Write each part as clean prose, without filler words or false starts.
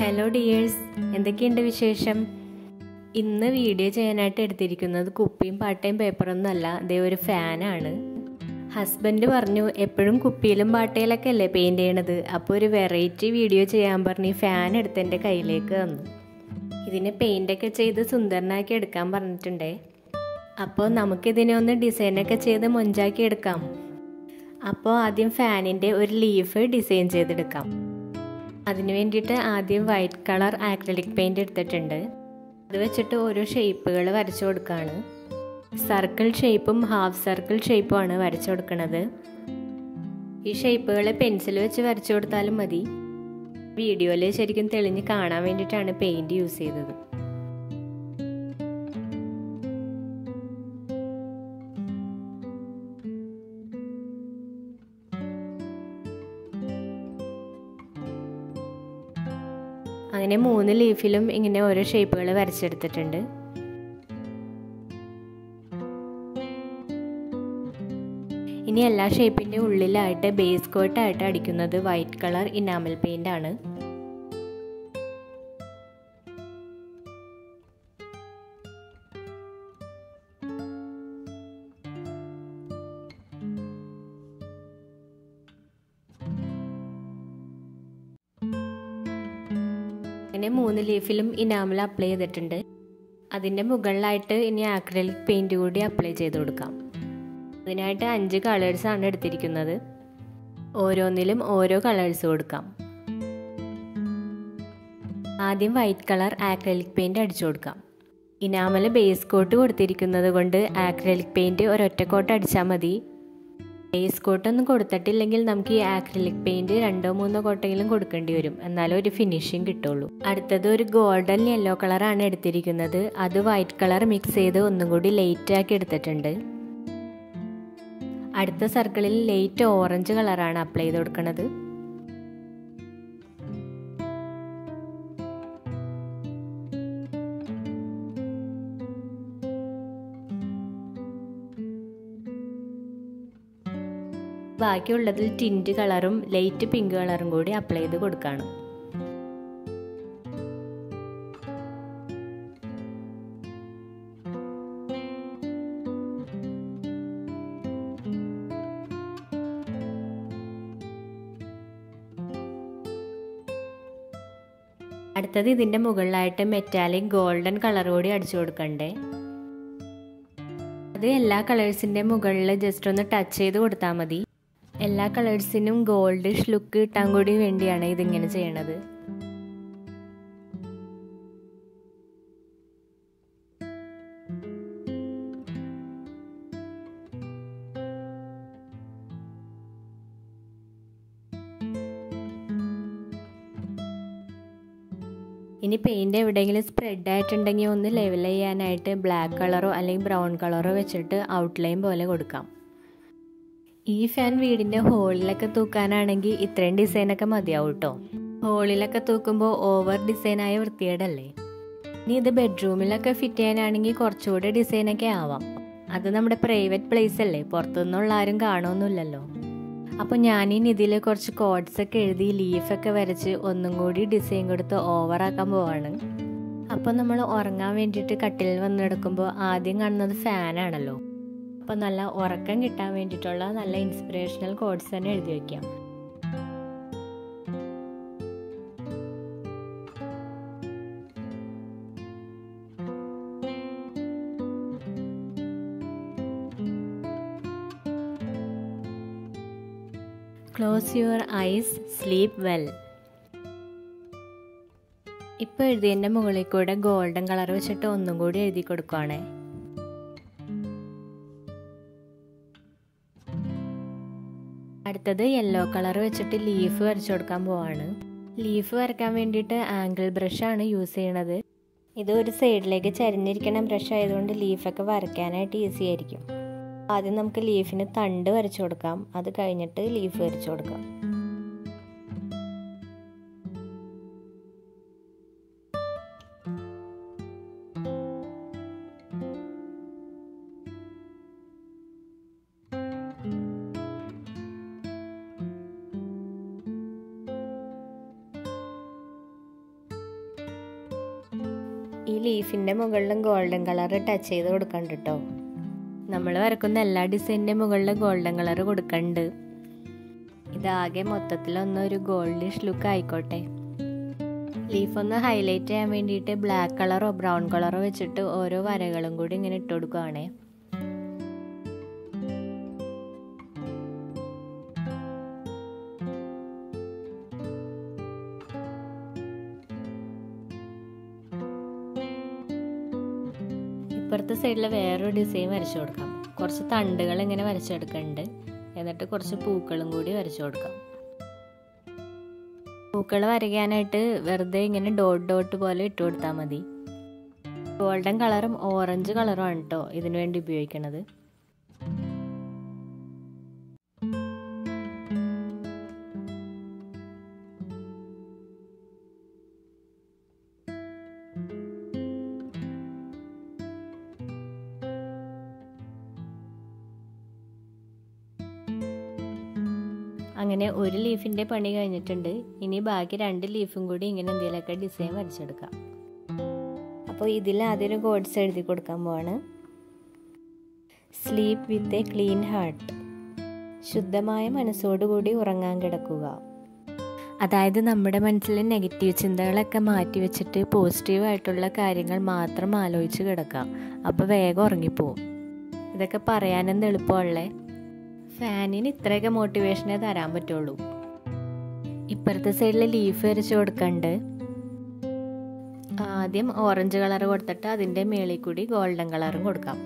Hello dears, എന്തൊക്കെയുണ്ട് വിശേഷം? ഇന്ന് വീഡിയോ ചെയ്യാനായിട്ട് എടുത്തിരിക്കുന്നത് കുപ്പിയും പാട്ടയും പേപ്പറൊന്നും അല്ല, ദേ ഒരു ഫാനാണ്. ഹസ്ബൻഡ് പറഞ്ഞു എപ്പോഴും കുപ്പിയിലും പാട്ടയിലൊക്കെ അല്ലേ പെയിൻറ് ചെയ്യണത്, അപ്പോൾ ഒരു വെറൈറ്റി വീഡിയോ ചെയ്യാൻ പറഞ്ഞ് ഈ ഫാൻ എടുത്ത് എൻ്റെ കയ്യിലേക്ക് തന്നു. ഇതിന് പെയിൻ്റൊക്കെ ചെയ്ത് സുന്ദരനാക്കി എടുക്കാൻ പറഞ്ഞിട്ടുണ്ടേ. അപ്പോൾ നമുക്കിതിനെ ഒന്ന് ഡിസൈനൊക്കെ ചെയ്ത് മൊഞ്ചാക്കി എടുക്കാം. അപ്പോൾ ആദ്യം ഫാനിൻ്റെ ഒരു ലീഫ് ഡിസൈൻ ചെയ്തെടുക്കാം. അതിന് വേണ്ടിയിട്ട് ആദ്യം വൈറ്റ് കളർ ആക്രിലിക് പെയിൻറ് എടുത്തിട്ടുണ്ട്. അത് വെച്ചിട്ട് ഓരോ ഷേപ്പുകൾ വരച്ചു കൊടുക്കുകയാണ്. സർക്കിൾ ഷേപ്പും ഹാഫ് സർക്കിൾ ഷേപ്പുമാണ് വരച്ചു കൊടുക്കുന്നത്. ഈ ഷേപ്പുകൾ പെൻസിൽ വെച്ച് വരച്ചു കൊടുത്താലും മതി. വീഡിയോയിൽ ശരിക്കും തെളിഞ്ഞ് കാണാൻ വേണ്ടിയിട്ടാണ് പെയിൻറ് യൂസ് ചെയ്തത്. അങ്ങനെ 3 ലീഫിലും ഇങ്ങനെ ഓരോ ഷേപ്പുകൾ വരച്ചെടുത്തിട്ടുണ്ട്. ഇനി എല്ലാ ഷേപ്പിൻ്റെ ഉള്ളിലായിട്ട് ബേസ് കോട്ടായിട്ട് അടിക്കുന്നത് വൈറ്റ് കളർ ഇനാമൽ പെയിൻ്റ് ആണ്. അങ്ങനെ 3 ലീഫിലും ഇനാമൽ അപ്ലൈ ചെയ്തിട്ടുണ്ട്. അതിൻ്റെ മുകളിലായിട്ട് ഇനി ആക്രിലിക് പെയിൻറ് കൂടി അപ്ലൈ ചെയ്ത് കൊടുക്കാം. അതിനായിട്ട് 5 കളേഴ്സാണ് എടുത്തിരിക്കുന്നത്. ഓരോന്നിലും ഓരോ കളേഴ്സ് കൊടുക്കാം. ആദ്യം വൈറ്റ് കളർ ആക്രിലിക് പെയിൻറ് അടിച്ചു കൊടുക്കാം. ഇനാമൽ ബേസ് കോട്ട് കൊടുത്തിരിക്കുന്നത് കൊണ്ട് ആക്രിലിക് പെയിൻറ് ഒരൊറ്റ കോട്ട് അടിച്ചാൽ മതി. ബേസ് കോട്ടൊന്നും കൊടുത്തിട്ടില്ലെങ്കിൽ നമുക്ക് ഈ ആക്രിലിക് പെയിൻറ് 2-3 കോട്ടെങ്കിലും കൊടുക്കേണ്ടി വരും, എന്നാലും ഒരു ഫിനിഷിങ് കിട്ടുള്ളൂ. അടുത്തത് ഒരു ഗോൾഡൻ യെല്ലോ കളറാണ് എടുത്തിരിക്കുന്നത്. അത് വൈറ്റ് കളർ മിക്സ് ചെയ്ത് ഒന്നും കൂടി ലൈറ്റ് ആക്കി എടുത്തിട്ടുണ്ട്. അടുത്ത സർക്കിളിൽ ലൈറ്റ് ഓറഞ്ച് കളറാണ് അപ്ലൈ ചെയ്ത് കൊടുക്കുന്നത്. ബാക്കിയുള്ളതിൽ ടിൻറ്റ് കളറും ലൈറ്റ് പിങ്ക് കളറും കൂടി അപ്ലൈ ചെയ്ത് കൊടുക്കണം. അടുത്തത് ഇതിൻ്റെ മുകളിലായിട്ട് മെറ്റാലിക് ഗോൾഡൻ കളർ കൂടി അടിച്ചു കൊടുക്കണ്ടേ. അത് എല്ലാ കളേഴ്സിൻ്റെ മുകളിൽ ജസ്റ്റ് ഒന്ന് ടച്ച് ചെയ്ത് കൊടുത്താൽ മതി. എല്ലാ കളേഴ്സിനും ഗോൾഡിഷ് ലുക്ക് കിട്ടാൻ കൂടി വേണ്ടിയാണ് ഇതിങ്ങനെ ചെയ്യണത്. ഇനി പെയിൻറ് എവിടെയെങ്കിലും സ്പ്രെഡ് ആയിട്ടുണ്ടെങ്കിൽ ഒന്ന് ലെവൽ ചെയ്യാനായിട്ട് ബ്ലാക്ക് കളറോ അല്ലെങ്കിൽ ബ്രൗൺ കളറോ വെച്ചിട്ട് ഔട്ട്ലൈൻ പോലെ കൊടുക്കാം. ഈ ഫാൻ വീടിൻ്റെ ഹോളിലൊക്കെ തൂക്കാനാണെങ്കിൽ ഇത്രയും ഡിസൈനൊക്കെ മതിയാവും കേട്ടോ. ഹോളിലൊക്കെ തൂക്കുമ്പോൾ ഓവർ ഡിസൈനായ വൃത്തികേടല്ലേ. ഇനി ഇത് ബെഡ്റൂമിലൊക്കെ ഫിറ്റ് ചെയ്യാനാണെങ്കിൽ കുറച്ചുകൂടി ഡിസൈനൊക്കെ ആവാം. അത് നമ്മുടെ പ്രൈവറ്റ് പ്ലേസ് അല്ലേ, പുറത്തുനിന്നുള്ള ആരും കാണുമൊന്നുമില്ലല്ലോ. അപ്പോൾ ഞാനിനി ഇതിൽ കുറച്ച് കോഡ്സൊക്കെ എഴുതി ലീഫൊക്കെ വരച്ച് ഒന്നും കൂടി ഡിസൈൻ കൊടുത്ത് ഓവറാക്കാൻ പോവാണ്. അപ്പോൾ നമ്മൾ ഉറങ്ങാൻ വേണ്ടിയിട്ട് കട്ടിലിൽ വന്നെടുക്കുമ്പോൾ ആദ്യം കാണുന്നത് ഫാനാണല്ലോ. അപ്പോൾ നല്ല ഉറക്കം കിട്ടാൻ വേണ്ടിയിട്ടുള്ള നല്ല ഇൻസ്പിറേഷണൽ കോഡ്സ് തന്നെ എഴുതി വയ്ക്കാം. Close your eyes, sleep well. ഇപ്പോൾ എഴുതിയതിൻ്റെ മുകളിൽ കൂടെ ഗോൾഡൻ കളർ വെച്ചിട്ട് ഒന്നും കൂടി എഴുതി കൊടുക്കുവാണേ. അടുത്തത് യെല്ലോ കളർ വെച്ചിട്ട് ലീഫ് വരച്ചു കൊടുക്കാൻ പോവാണ്. ലീഫ് വരയ്ക്കാൻ വേണ്ടിയിട്ട് ആംഗിൾ ബ്രഷാണ് യൂസ് ചെയ്യണത്. ഇത് ഒരു സൈഡിലേക്ക് ചരിഞ്ഞിരിക്കണ ബ്രഷ് ആയതുകൊണ്ട് ലീഫൊക്കെ വരയ്ക്കാനായിട്ട് ഈസി ആയിരിക്കും. ആദ്യം നമുക്ക് ലീഫിന് തണ്ട് വരച്ചു കൊടുക്കാം, അത് കഴിഞ്ഞിട്ട് ലീഫ് വരച്ചു കൊടുക്കാം. ഈ ലീഫിൻ്റെ മുകളിലും ഗോൾഡൻ കളർ ടച്ച് ചെയ്ത് കൊടുക്കണ്ട കേട്ടോ. നമ്മൾ വരക്കുന്ന എല്ലാ ഡിസൈനിൻ്റെ മുകളിലും ഗോൾഡൻ കളർ കൊടുക്കണ്ട്. ഇതാകെ മൊത്തത്തിലൊന്നൊരു ഗോൾഡിഷ് ലുക്ക് ആയിക്കോട്ടെ. ലീഫ് ഒന്ന് ഹൈലൈറ്റ് ചെയ്യാൻ വേണ്ടിയിട്ട് ബ്ലാക്ക് കളറോ ബ്രൗൺ കളറോ വെച്ചിട്ട് ഓരോ വരകളും കൂടി ഇങ്ങനെ ഇട്ട് കൊടുക്കുകയാണേ. ഇപ്പുറത്തെ സൈഡിൽ വേറൊരു ഡിസൈൻ വരച്ചു കൊടുക്കാം. കുറച്ച് തണ്ടുകൾ ഇങ്ങനെ വരച്ചെടുക്കുന്നുണ്ട്. എന്നിട്ട് കുറച്ച് പൂക്കളും കൂടി വരച്ചു കൊടുക്കാം. പൂക്കൾ വരയ്ക്കാനായിട്ട് വെറുതെ ഇങ്ങനെ ഡോട്ട് ഡോട്ട് പോലെ ഇട്ട് കൊടുത്താൽ മതി. ഗോൾഡൻ കളറും ഓറഞ്ച് കളറും ആണ് കേട്ടോ ഇതിനു വേണ്ടി ഉപയോഗിക്കുന്നത്. അങ്ങനെ ഒരു ലീഫിൻ്റെ പണി കഴിഞ്ഞിട്ടുണ്ട്. ഇനി ബാക്കി 2 ലീഫും കൂടി ഇങ്ങനെ എന്തെങ്കിലുമൊക്കെ ഡിസൈൻ വരച്ചെടുക്കാം. അപ്പോൾ ഇതിൽ ആദ്യം കോഡ്സ് എഴുതി കൊടുക്കാൻ പോവാണ്. Sleep with a clean heart. ശുദ്ധമായ മനസ്സോടുകൂടി ഉറങ്ങാൻ കിടക്കുക. അതായത് നമ്മുടെ മനസ്സിലെ നെഗറ്റീവ് ചിന്തകളൊക്കെ മാറ്റി വെച്ചിട്ട് പോസിറ്റീവായിട്ടുള്ള കാര്യങ്ങൾ മാത്രം ആലോചിച്ച് കിടക്കാം. അപ്പോൾ വേഗം ഉറങ്ങിപ്പോവും. ഇതൊക്കെ പറയാനെന്ത് എളുപ്പമുള്ളേ. ഫാനിന് ഇത്രയൊക്കെ മോട്ടിവേഷനേ തരാൻ പറ്റുള്ളൂ. ഇപ്പുറത്തെ സൈഡിൽ ലീഫ് വരച്ച് കൊടുക്കണ്ട്. ആദ്യം ഓറഞ്ച് കളർ കൊടുത്തിട്ട് അതിൻ്റെ മേളിൽ കൂടി ഗോൾഡൻ കളറും കൊടുക്കാം.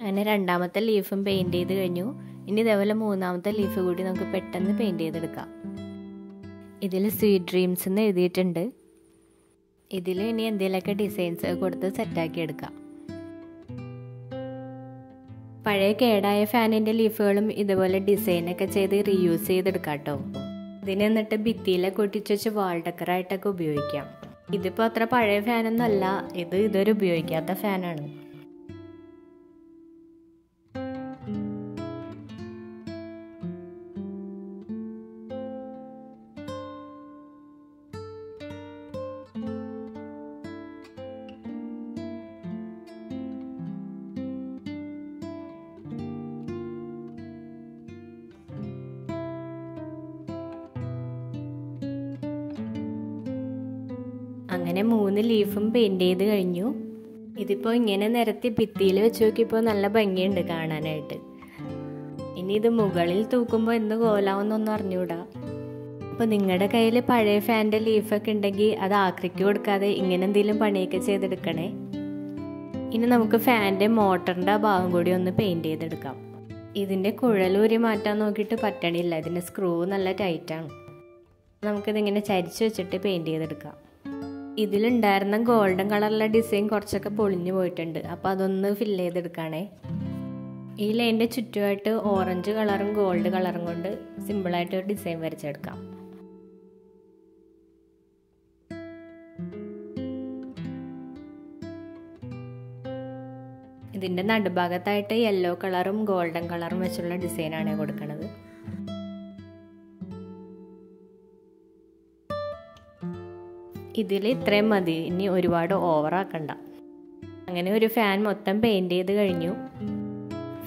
അങ്ങനെ രണ്ടാമത്തെ ലീഫും പെയിൻറ് ചെയ്ത് കഴിഞ്ഞു. ഇനി ഇതേപോലെ മൂന്നാമത്തെ ലീഫ് കൂടി നമുക്ക് പെട്ടെന്ന് പെയിൻറ് ചെയ്തെടുക്കാം. ഇതിൽ സ്വീറ്റ് ഡ്രീംസ് എന്ന് എഴുതിയിട്ടുണ്ട്. ഇതിൽ ഇനി എന്തെങ്കിലുമൊക്കെ ഡിസൈൻസ് കൊടുത്ത് സെറ്റാക്കി എടുക്കാം. പഴയ കേടായ ഫാനിൻ്റെ ലീഫുകളും ഇതുപോലെ ഡിസൈനൊക്കെ ചെയ്ത് റീയൂസ് ചെയ്തെടുക്കാം കേട്ടോ. ഇതിനെ എന്നിട്ട് ഭിത്തിയിലൊക്കെ ഒട്ടിച്ച് വെച്ച് വാൾ ഡെക്കറായിട്ടൊക്കെ ഉപയോഗിക്കാം. ഇതിപ്പോൾ അത്ര പഴയ ഫാനൊന്നും അല്ല. ഇതൊരു ഉപയോഗിക്കാത്ത ഫാനാണ്. അങ്ങനെ 3 ലീഫും പെയിൻറ് ചെയ്ത് കഴിഞ്ഞു. ഇതിപ്പോൾ ഇങ്ങനെ നിരത്തി ഭിത്തിയിൽ വെച്ച് നോക്കിയപ്പോൾ നല്ല ഭംഗിയുണ്ട് കാണാനായിട്ട്. ഇനി ഇത് മുകളിൽ തൂക്കുമ്പോൾ എന്ത് കോലാവുന്നൊന്നും അറിഞ്ഞൂടാ. അപ്പോൾ നിങ്ങളുടെ കയ്യിൽ പഴയ ഫാനിൻ്റെ ലീഫൊക്കെ ഉണ്ടെങ്കിൽ അത് ആക്രിക്ക് കൊടുക്കാതെ ഇങ്ങനെ എന്തെങ്കിലും പണിയൊക്കെ ചെയ്തെടുക്കണേ. ഇനി നമുക്ക് ഫാനിൻ്റെ മോട്ടറിൻ്റെ ആ ഭാഗം കൂടി ഒന്ന് പെയിൻറ് ചെയ്തെടുക്കാം. ഇതിൻ്റെ കുഴലൂരി മാറ്റാൻ നോക്കിയിട്ട് പറ്റണില്ല. ഇതിൻ്റെ സ്ക്രൂ നല്ല ടൈറ്റാണ്. നമുക്കിതിങ്ങനെ ചരിച്ച് വെച്ചിട്ട് പെയിൻറ് ചെയ്തെടുക്കാം. ഇതിലുണ്ടായിരുന്ന ഗോൾഡൻ കളറിലെ ഡിസൈൻ കുറച്ചൊക്കെ പൊളിഞ്ഞു പോയിട്ടുണ്ട്. അപ്പോൾ അതൊന്ന് ഫില്ല് ചെയ്തെടുക്കുകയാണേ. ഈ ലൈനിൻ്റെ ചുറ്റുമായിട്ട് ഓറഞ്ച് കളറും ഗോൾഡ് കളറും കൊണ്ട് സിമ്പിളായിട്ടൊരു ഡിസൈൻ വരച്ചെടുക്കാം. ഇതിൻ്റെ നടുഭാഗത്തായിട്ട് യെല്ലോ കളറും ഗോൾഡൻ കളറും വെച്ചുള്ള ഡിസൈനാണ് കൊടുക്കുന്നത്. ഇതിൽ ഇത്രയും മതി. ഇനി ഒരുപാട് ഓവറാക്കണ്ട. അങ്ങനെ ഒരു ഫാൻ മൊത്തം പെയിൻറ് ചെയ്ത് കഴിഞ്ഞു.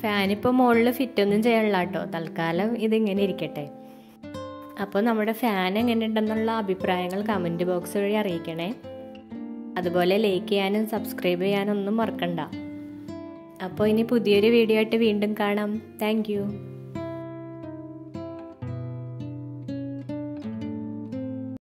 ഫാനിപ്പോൾ മുകളിൽ ഫിറ്റൊന്നും ചെയ്യാനുള്ള കേട്ടോ. തൽക്കാലം ഇതിങ്ങനെ ഇരിക്കട്ടെ. അപ്പോൾ നമ്മുടെ ഫാൻ എങ്ങനെയുണ്ടെന്നുള്ള അഭിപ്രായങ്ങൾ കമൻറ്റ് ബോക്സ് വഴി അറിയിക്കണേ. അതുപോലെ ലൈക്ക് ചെയ്യാനും സബ്സ്ക്രൈബ് ചെയ്യാനും ഒന്നും മറക്കണ്ട. അപ്പോൾ ഇനി പുതിയൊരു വീഡിയോ ആയിട്ട് വീണ്ടും കാണാം. Thank you.